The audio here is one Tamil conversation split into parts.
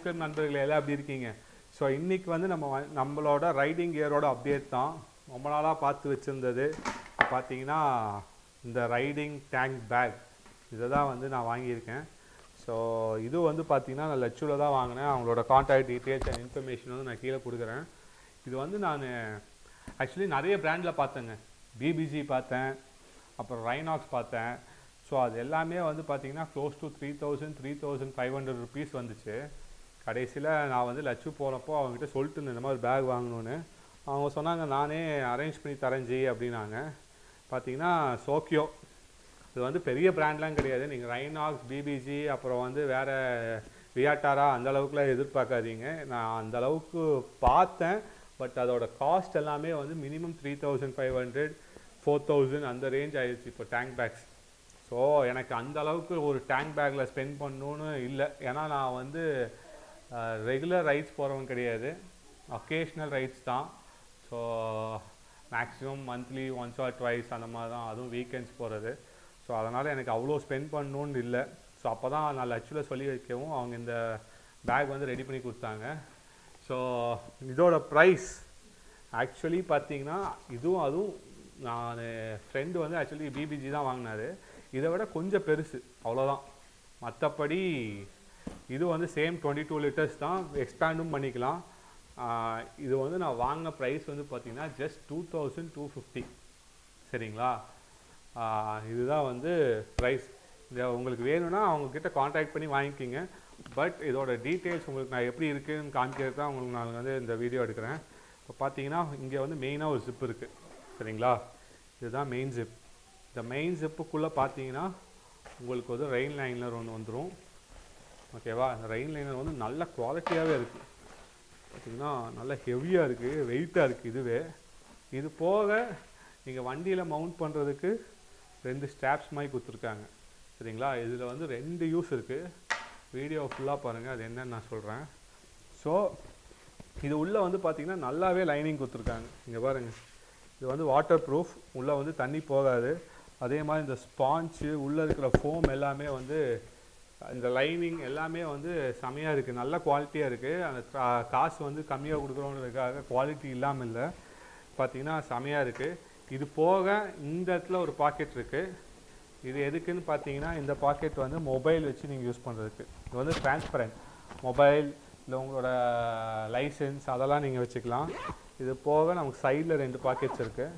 சப்ஸ்கிரைப் நண்பர்களே எல்லாம் எப்படி இருக்கீங்க? ஸோ இன்றைக்கி வந்து நம்மளோட ரைடிங் கியரோட அப்டேட் தான். ரொம்ப நாளாக பார்த்து வச்சுருந்தது பார்த்தீங்கன்னா இந்த ரைடிங் டேங்க் பேக் இதை தான் வந்து நான் வாங்கியிருக்கேன். ஸோ இது வந்து பார்த்தீங்கன்னா நான் லச்சுவில் தான் வாங்கினேன். அவங்களோட கான்டாக்ட் டீட்டெயில்ஸ் அண்ட் இன்ஃபர்மேஷன் வந்து நான் கீழே கொடுக்குறேன். இது வந்து நான் ஆக்சுவலி நிறைய பிராண்டில் பார்த்தேங்க. பிபிஜி பார்த்தேன், அப்புறம் ரைனாக்ஸ் பார்த்தேன். ஸோ அது எல்லாமே வந்து பார்த்தீங்கன்னா க்ளோஸ் டு 3,500 ருபீஸ் வந்துச்சு. கடைசியில் நான் வந்து லச்சு போனப்போ அவங்ககிட்ட சொல்லிட்டு இருந்தேன் இந்த மாதிரி பேக் வாங்கணுன்னு. அவங்க சொன்னாங்க நானே அரேஞ்ச் பண்ணி தரேஞ்சி அப்படின்னாங்க. பார்த்தீங்கன்னா சோக்கியோ இது வந்து பெரிய பிராண்ட்லாம் கிடையாது. நீங்கள் ரைனாக்ஸ், பிபிஜி, அப்புறம் வந்து வேறு வியாட்டாரா அந்த அளவுக்குலாம் எதிர்பார்க்காதீங்க. நான் அந்த அளவுக்கு பார்த்தேன். பட் அதோட காஸ்ட் எல்லாமே வந்து மினிமம் 3,500 4,000 அந்த ரேஞ்ச் ஆயிடுச்சு இப்போ டேங்க் பேக்ஸ். ஸோ எனக்கு அந்த அளவுக்கு ஒரு டேங்க் பேக்கில் ஸ்பெண்ட் பண்ணணுன்னு இல்லை. ஏன்னா நான் வந்து ரெகுலர் ரைட்ஸ் போகிறவங்க கிடையாது, ஒகேஷ்னல் ரைட்ஸ் தான். So maximum monthly once R twice அந்த மாதிரி தான், அதுவும் வீக்கெண்ட்ஸ் போகிறது. ஸோ அதனால் எனக்கு அவ்வளோ ஸ்பெண்ட் பண்ணணுன்னு இல்லை. ஸோ அப்போ தான் நான் லச்சுவில் சொல்லி வைக்கவும் அவங்க இந்த பேக் வந்து ரெடி பண்ணி கொடுத்தாங்க. ஸோ இதோட ப்ரைஸ் ஆக்சுவலி பார்த்தீங்கன்னா அதுவும் நான் ஃப்ரெண்டு வந்து ஆக்சுவலி பிபிஜி தான் வாங்கினார். இதை விட கொஞ்சம் பெருசு அவ்வளோதான். மற்றபடி இது வந்து சேம் 22 லிட்டர்ஸ் தான், எக்ஸ்பேண்டும் பண்ணிக்கலாம். இது வந்து நான் வாங்கின ப்ரைஸ் வந்து பார்த்திங்கன்னா ஜஸ்ட் 2,250. சரிங்களா? இதுதான் வந்து ப்ரைஸ். இதை உங்களுக்கு வேணும்னா அவங்கக்கிட்ட காண்டாக்ட் பண்ணி வாங்கிக்கிங்க. பட் இதோட டீட்டெயில்ஸ் உங்களுக்கு நான் எப்படி இருக்குதுன்னு காமிக்கிறது தான் உங்களுக்கு நான் வந்து இந்த வீடியோ எடுக்கிறேன். இப்போ பார்த்தீங்கன்னா இங்கே வந்து மெயினாக ஒரு ஜிப் இருக்குது. சரிங்களா? இதுதான் மெயின் ஜிப். இந்த மெயின் ஜிப்புக்குள்ளே பார்த்தீங்கன்னா உங்களுக்கு வந்து ரெயின் லைனர் ஒன்று வந்துடும். ஓகேவா? இந்த ரெயின் லைனர் வந்து நல்ல குவாலிட்டியாகவே இருக்குது. பார்த்திங்கன்னா நல்ல ஹெவியாக இருக்குது, வெயிட்டாக இருக்குது. இது போக நீங்கள் வண்டியில் மவுண்ட் பண்ணுறதுக்கு 2 ஸ்ட்ராப்ஸ் மாதிரி கொடுத்துருக்காங்க. சரிங்களா? இதில் வந்து 2 யூஸ் இருக்குது. வீடியோ ஃபுல்லாக பாருங்கள், அது என்னன்னு நான் சொல்கிறேன். ஸோ இது உள்ளே வந்து பார்த்திங்கன்னா நல்லாவே லைனிங் கொடுத்துருக்காங்க. இங்கே பாருங்கள், இது வந்து வாட்டர் ப்ரூஃப், உள்ளே வந்து தண்ணி போகாது. அதே மாதிரி இந்த ஸ்பாஞ்சு உள்ளே இருக்கிற ஃபோம் எல்லாமே வந்து இந்த லைனிங் எல்லாமே வந்து செமையாக இருக்குது, நல்ல குவாலிட்டியாக இருக்குது. அந்த காசு வந்து கம்மியாக கொடுக்குறோன்றதுக்காக குவாலிட்டி இல்லாமல் இல்லை. பார்த்திங்கன்னா செமையாக இருக்குது. இது போக இந்த இடத்துல ஒரு பாக்கெட் இருக்குது. இது எதுக்குன்னு பார்த்தீங்கன்னா இந்த பாக்கெட் வந்து மொபைல் வச்சு நீங்கள் யூஸ் பண்ணுறதுக்கு. இது வந்து டிரான்ஸ்பரண்ட் மொபைல் இல்லை உங்களோட லைசன்ஸ் அதெல்லாம் நீங்கள் வச்சுக்கலாம். இது போக நமக்கு சைடில் 2 பாக்கெட்ஸ் இருக்குது.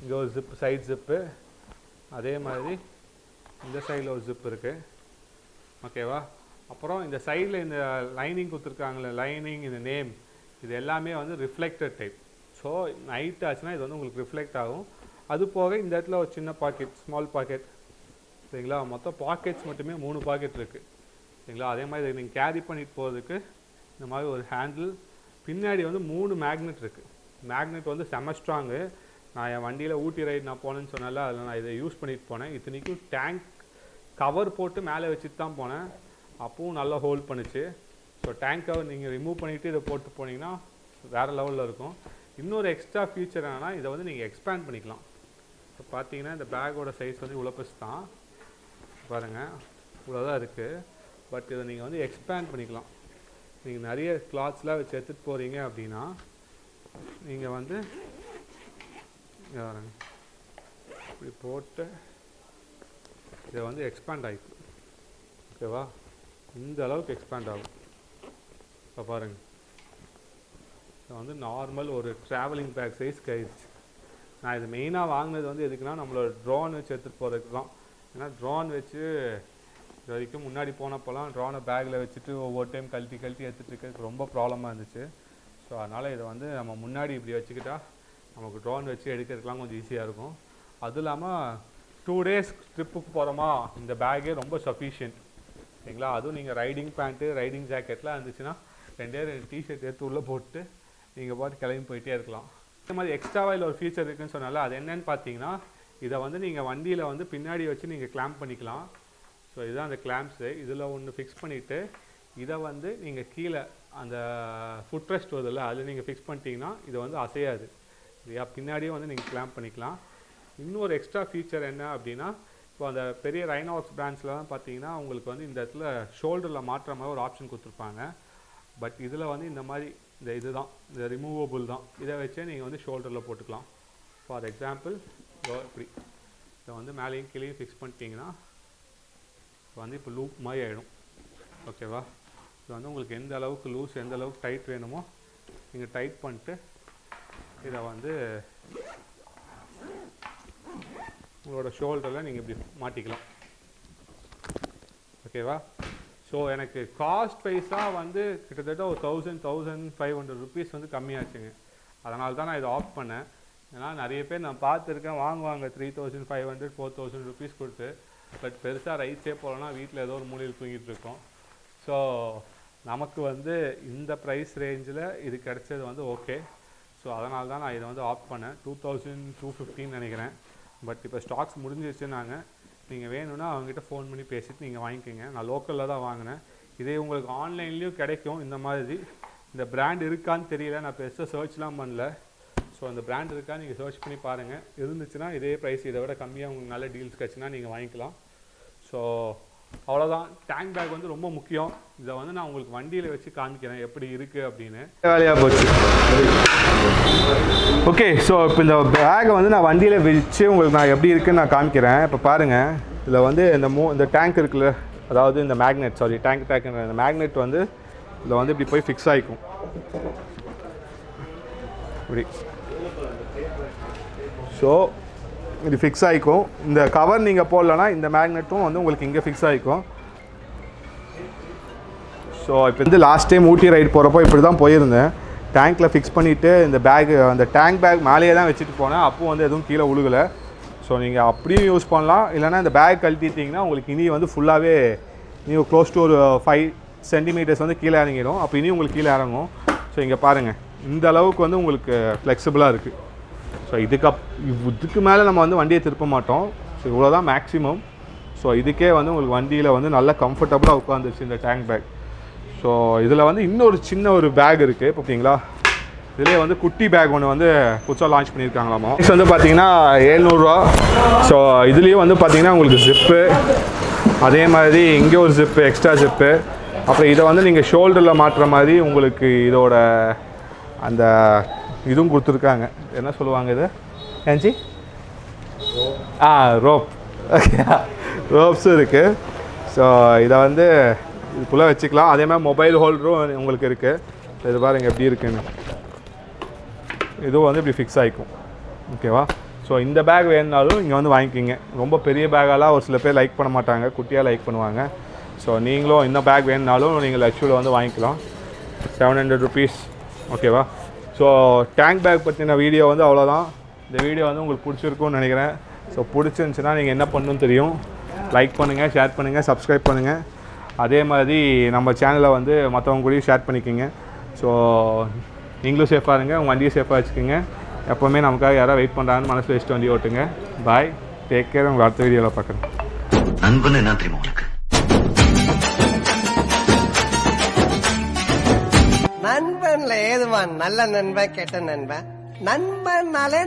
இங்கே ஒரு ஜிப்பு, சைட் ஜிப்பு. அதே மாதிரி இந்த சைடில் ஒரு ஜிப் இருக்குது. ஓகேவா? அப்புறம் இந்த சைடில் இந்த லைனிங் கொடுத்துருக்காங்களே, லைனிங், இந்த நேம், இது எல்லாமே வந்து ரிஃப்ளெக்டட் டைப். ஸோ நைட் ஆச்சுன்னா இது வந்து உங்களுக்கு ரிஃப்ளெக்ட் ஆகும். அது போக இந்த இடத்துல ஒரு சின்ன பாக்கெட், ஸ்மால் பாக்கெட். சரிங்களா? மொத்தம் பாக்கெட்ஸ் மட்டுமே 3 பாக்கெட் இருக்குது. சரிங்களா? அதே மாதிரி நீங்கள் கேரி பண்ணிட்டு போகிறதுக்கு இந்த மாதிரி ஒரு ஹேண்டில். பின்னாடி வந்து 3 மேக்னெட் இருக்குது. மேக்னெட் வந்து செம ஸ்ட்ராங்கு. நான் என் வண்டியில் ஊட்டி ரைடு நான் போனேன்னு சொன்னால அதில் நான் இதை யூஸ் பண்ணிட்டு போனேன். இத்தனைக்கும் டேங்க் கவர் போட்டு மேலே வச்சுட்டு தான் போனேன். அப்பவும் நல்லா ஹோல்ட் பண்ணுச்சு. ஸோ டேங்க் கவர் நீங்கள் ரிமூவ் பண்ணிவிட்டு இதை போட்டு போனீங்கன்னா வேறு லெவலில் இருக்கும். இன்னொரு எக்ஸ்ட்ரா ஃபீச்சர் என்னென்னா இதை வந்து நீங்கள் எக்ஸ்பேண்ட் பண்ணிக்கலாம். இப்போ பார்த்தீங்கன்னா இந்த பேக்கோட சைஸ் வந்து இவ்வளோ பெருசு தான் பாருங்கள், இவ்வளோதான் இருக்குது. பட் இதை நீங்கள் வந்து எக்ஸ்பேண்ட் பண்ணிக்கலாம். நீங்கள் நிறைய கிளாத்ஸ்லாம் வச்சு எடுத்துகிட்டு போகிறீங்க அப்படின்னா நீங்கள் வந்து இப்படி போட்டு இதை வந்து எக்ஸ்பேண்ட் ஆகிக்கும். ஓகேவா? இந்த அளவுக்கு எக்ஸ்பேண்ட் ஆகும். இப்போ பாருங்கள், இது வந்து நார்மல் ஒரு ட்ராவலிங் பேக் சைஸ்க்கு ஆயிடுச்சு. நான் இது மெயினாக வாங்கினது வந்து எதுக்குன்னா நம்மளோட ட்ரோன் வச்சு எடுத்துகிட்டு போகிறதுக்கு தான். ஏன்னா ட்ரோன் வச்சு இது வரைக்கும் முன்னாடி போனப்போலாம் ட்ரோனை பேக்கில் வச்சுட்டு ஒவ்வொரு டைம் கழட்டி எடுத்துகிட்டு இருக்கிறதுக்கு ரொம்ப ப்ராப்ளமாக இருந்துச்சு. ஸோ அதனால் இதை வந்து நம்ம முன்னாடி இப்படி வச்சுக்கிட்டா நமக்கு ட்ரோன் வச்சு எடுக்கிறதுக்கெலாம் கொஞ்சம் ஈஸியாக இருக்கும். அதுவும் இல்லாமல் 2 டேஸ் ட்ரிப்புக்கு போகிறோமா, இந்த பேக்கே ரொம்ப சஃபிஷியன்ட். சரிங்களா? அதுவும் நீங்கள் ரைடிங் பேண்ட்டு, ரைடிங் ஜாக்கெட்லாம் இருந்துச்சுன்னா 2 டிஷர்ட் எடுத்து உள்ளே போட்டு நீங்கள் பாட்டு கிளம்பி போயிட்டே இருக்கலாம். இந்த மாதிரி எக்ஸ்ட்ராவாக இல்லை ஒரு ஃபீச்சர் இருக்குதுன்னு சொன்னால அது என்னென்னு பார்த்தீங்கன்னா இதை வந்து நீங்கள் வண்டியில் வந்து பின்னாடி வச்சு நீங்கள் கிளாம்ப் பண்ணிக்கலாம். ஸோ இதுதான் அந்த கிளாம்ப்ஸு. இதில் ஒன்று ஃபிக்ஸ் பண்ணிவிட்டு இதை வந்து நீங்கள் கீழே அந்த ஃபுட் ரெஸ்ட் வருதில்ல அதில் நீங்கள் ஃபிக்ஸ் பண்ணிட்டீங்கன்னா இது வந்து அசையாது. இல்லையா? பின்னாடியும் வந்து நீங்கள் கிளாம்ப் பண்ணிக்கலாம். இன்னொரு எக்ஸ்ட்ரா ஃபீச்சர் என்ன அப்படின்னா இப்போ அந்த பெரிய ரைனாக்ஸ் பிராண்ட்ஸ்லாம் பார்த்தீங்கன்னா உங்களுக்கு வந்து இந்த இடத்துல ஷோல்டரில் மாட்டுற மாதிரி ஒரு ஆப்ஷன் கொடுத்துருப்பாங்க. பட் இதில் வந்து இந்த மாதிரி இதுதான் இந்த ரிமூவபிள் தான். இதை வச்சே நீங்கள் வந்து ஷோல்டரில் போட்டுக்கலாம். ஃபார் எக்ஸாம்பிள் இப்படி இதை வந்து மேலேயும் கீழேயும் ஃபிக்ஸ் பண்ணிட்டீங்கன்னா வந்து இப்போ லூப் மாதிரி ஆகிடும். ஓகேவா? இது வந்து உங்களுக்கு எந்த அளவுக்கு லூஸ் எந்த அளவுக்கு டைட் வேணுமோ நீங்கள் டைட் பண்ணிட்டு இதை வந்து உங்களோட ஷோல்டரில் நீங்கள் இப்படி மாட்டிக்கலாம். ஓகேவா? ஸோ எனக்கு காஸ்ட் வைஸாக வந்து கிட்டத்தட்ட ஒரு 1500 ருபீஸ் வந்து கம்மியாச்சுங்க. அதனால தான் நான் இதை ஆஃப் பண்ணேன். ஏன்னா நிறைய பேர் நான் பார்த்துருக்கேன் வாங்குவாங்க 3500 4000 ருபீஸ் கொடுத்து. பட் பெருசாக ரைட்ஸே போகலன்னா வீட்டில் ஏதோ ஒரு மூலையில் தூங்கிட்டு இருக்கோம். ஸோ நமக்கு வந்து இந்த ப்ரைஸ் ரேஞ்சில் இது கிடச்சது வந்து ஓகே. ஸோ அதனால தான் நான் இதை வந்து ஆஃப் பண்ணேன். 2250 நினைக்கிறேன். பட் இப்போ ஸ்டாக்ஸ் முடிஞ்சிருச்சுன்னாங்க. நீங்கள் வேணும்னா அவங்ககிட்ட ஃபோன் பண்ணி பேசிட்டு நீங்கள் வாங்கிக்கோங்க. நான் லோக்கலில் தான் வாங்கினேன். இதே உங்களுக்கு ஆன்லைன்லேயும் கிடைக்கும். இந்த மாதிரி இந்த பிராண்ட் இருக்கான்னு தெரியல, நான் பெருசாக சர்ச்லாம் பண்ணல. ஸோ அந்த பிராண்ட் இருக்கா நீங்கள் சர்ச் பண்ணி பாருங்கள். இருந்துச்சுன்னா இதே ப்ரைஸ் இதை விட கம்மியாக உங்களுக்கு நல்ல டீல்ஸ் கிடச்சுன்னா நீங்கள் வாங்கிக்கலாம். ஸோ அவ்வளோதான். டேங்க் பேக் வந்து ரொம்ப முக்கியம். இதை வந்து நான் உங்களுக்கு வண்டியில் வச்சு காமிக்கிறேன் எப்படி இருக்குது அப்படின்னு. வேலையாக போச்சு. ஓகே, ஸோ இப்போ இந்த பேக்கை வந்து நான் வண்டியில் வச்சு உங்களுக்கு நான் எப்படி இருக்குன்னு நான் காமிக்கிறேன். இப்போ பாருங்கள், இதில் வந்து இந்த டேங்க் இருக்குல்ல, அதாவது இந்த மேக்னெட் டேங்க்ன்ற இந்த மேக்னெட் வந்து இதில் வந்து இப்படி போய் ஃபிக்ஸ் ஆகிக்கும். இப்படி ஸோ இது ஃபிக்ஸ் ஆகிக்கும். இந்த கவர் நீங்கள் போடலன்னா இந்த மேக்னெட்டும் வந்து உங்களுக்கு இங்கே ஃபிக்ஸ் ஆகிக்கும். ஸோ இப்போ வந்து லாஸ்ட் டைம் ஊட்டி ரைடு போகிறப்போ இப்படி தான் போயிருந்தேன். டேங்க்கில் ஃபிக்ஸ் பண்ணிவிட்டு இந்த பேக் அந்த டேங்க் பேக் மேலேயே தான் வச்சுட்டு போனேன். அப்போது வந்து எதுவும் கீழே உழுகலை. ஸோ நீங்கள் அப்படியும் யூஸ் பண்ணலாம். இல்லைனா இந்த பேக் கழட்டிட்டிங்கன்னா உங்களுக்கு இனி வந்து ஃபுல்லாகவே நீங்கள் க்ளோஸ் டு ஒரு 5 சென்டிமீட்டர்ஸ் வந்து கீழே இறங்கிடும். அப்போ இனி உங்களுக்கு கீழே இறங்கும். ஸோ இங்கே பாருங்கள், இந்த அளவுக்கு வந்து உங்களுக்கு ஃப்ளெக்சிபிளாக இருக்குது. ஸோ இதுக்கு மேலே நம்ம வந்து வண்டியை திருப்ப மாட்டோம். ஸோ இவ்வளோ தான் மேக்ஸிமம். ஸோ இதுக்கே வந்து உங்களுக்கு வண்டியில் வந்து நல்லா கம்ஃபர்டபுளாக உட்காந்துச்சு இந்த டேங்க் பேக். ஸோ இதில் வந்து இன்னொரு சின்ன ஒரு பேக் இருக்குது பார்த்தீங்களா. இதிலே வந்து குட்டி பேக் ஒன்று வந்து புதுசாக லான்ச் பண்ணியிருக்காங்களாமா. நெக்ஸ்ட் வந்து பார்த்தீங்கன்னா 700 ரூபா. ஸோ இதுலேயும் வந்து பார்த்தீங்கன்னா உங்களுக்கு ஜிப்பு, அதே மாதிரி இங்கே ஒரு ஜிப்பு, எக்ஸ்ட்ரா ஜிப்பு. அப்புறம் இதை வந்து நீங்கள் ஷோல்டரில் மாட்டுற மாதிரி உங்களுக்கு இதோட அந்த இதுவும் கொடுத்துருக்காங்க. என்ன சொல்லுவாங்க இது ஏஞ்சி? ரோப். ஓகே, ரோப்ஸும் இருக்குது. ஸோ இதை வந்து இதுக்குள்ளே வச்சுக்கலாம். அதே மாதிரி மொபைல் ஹோல்டரும் உங்களுக்கு இருக்குது. இது பாருங்கள் எப்படி இருக்குன்னு. இதுவும் வந்து இப்படி ஃபிக்ஸ் ஆகிக்கும். ஓகேவா? ஸோ இந்த பேக் வேணுனாலும் இங்கே வந்து வாங்கிக்கிங்க. ரொம்ப பெரிய பேக்கெல்லாம் ஒரு சில பேர் லைக் பண்ண மாட்டாங்க, குட்டியாக லைக் பண்ணுவாங்க. ஸோ நீங்களும் இந்த பேக் வேணுனாலும் நீங்கள் லட்சுவில் வந்து வாங்கிக்கலாம். 700 ருபீஸ். ஓகேவா? ஸோ டேங்க் பேக் பற்றின வீடியோ வந்து அவ்வளோதான். இந்த வீடியோ வந்து உங்களுக்கு பிடிச்சிருக்கும்னு நினைக்கிறேன். ஸோ பிடிச்சிருந்துச்சுன்னா நீங்கள் என்ன பண்ணணும்னு தெரியும். லைக் பண்ணுங்கள், ஷேர் பண்ணுங்கள், சப்ஸ்கிரைப் பண்ணுங்கள். அதே மாதிரி நம்ம சேனலை வந்து மற்றவங்க கூடயும் ஷேர் பண்ணிக்கோங்க. ஸோ நீங்களும் சேஃபாக இருங்க, உங்கள் வண்டியை சேஃபாக வச்சுக்கோங்க. எப்போவுமே நமக்காக யாராவது வெயிட் பண்ணுறாங்கன்னு மனசில் வச்சுட்டு வண்டி ஓட்டுங்க. பாய், டேக் கேர். உங்களை அடுத்த வீடியோவில் பார்க்குறேன். நண்பன் என்ன தெரியுமா உங்களுக்கு? நண்பன்ல ஏதுவான் நல்ல நண்பன் கெட்ட நண்பன். நண்பன்னாலே